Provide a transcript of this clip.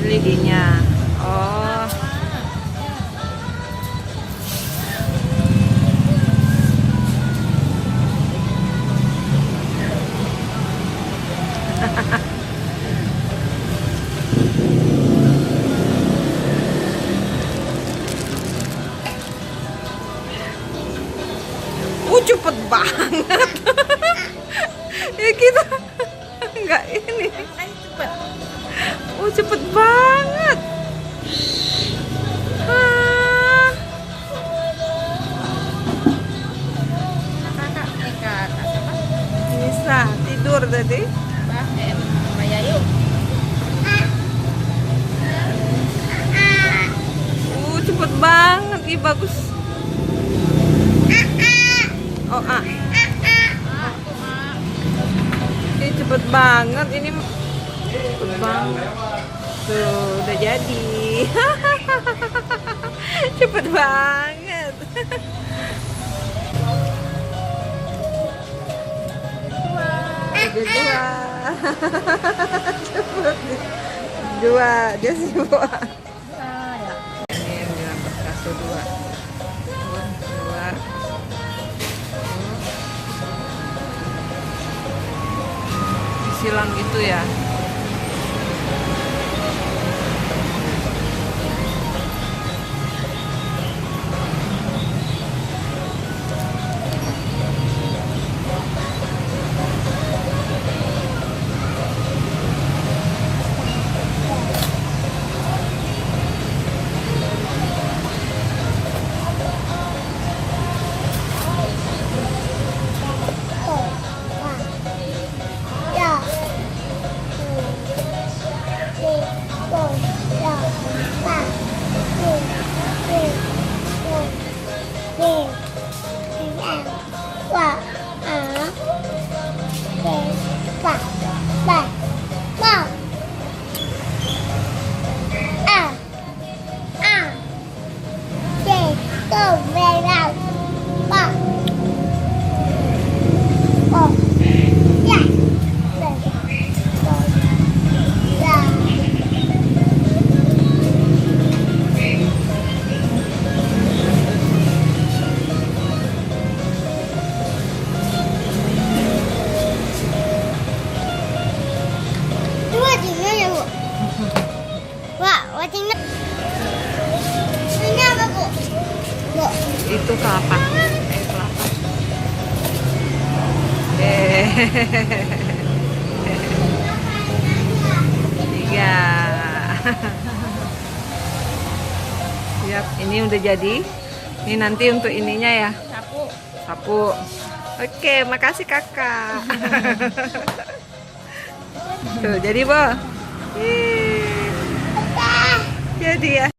LED-nya. Oh. Cepet banget. Ya kita nggak ini. Cepet banget. Bisa tidur tadi. Cepet banget, ih bagus. Oh, ini cepet banget, ini cepet banget. Tuh, udah jadi. Cepet banget. Dua. Cepet. Dua, dia sih dua. Ini yang dapat kasih dua. Dua. Silang gitu ya. Ini apa, Bu? Itu kelapa. Kelapa. Tiga. Siap, ini udah jadi. Ini nanti untuk ininya ya. Sapu. Oke, makasih kakak. Tuh, jadi Bo. Jadi ya.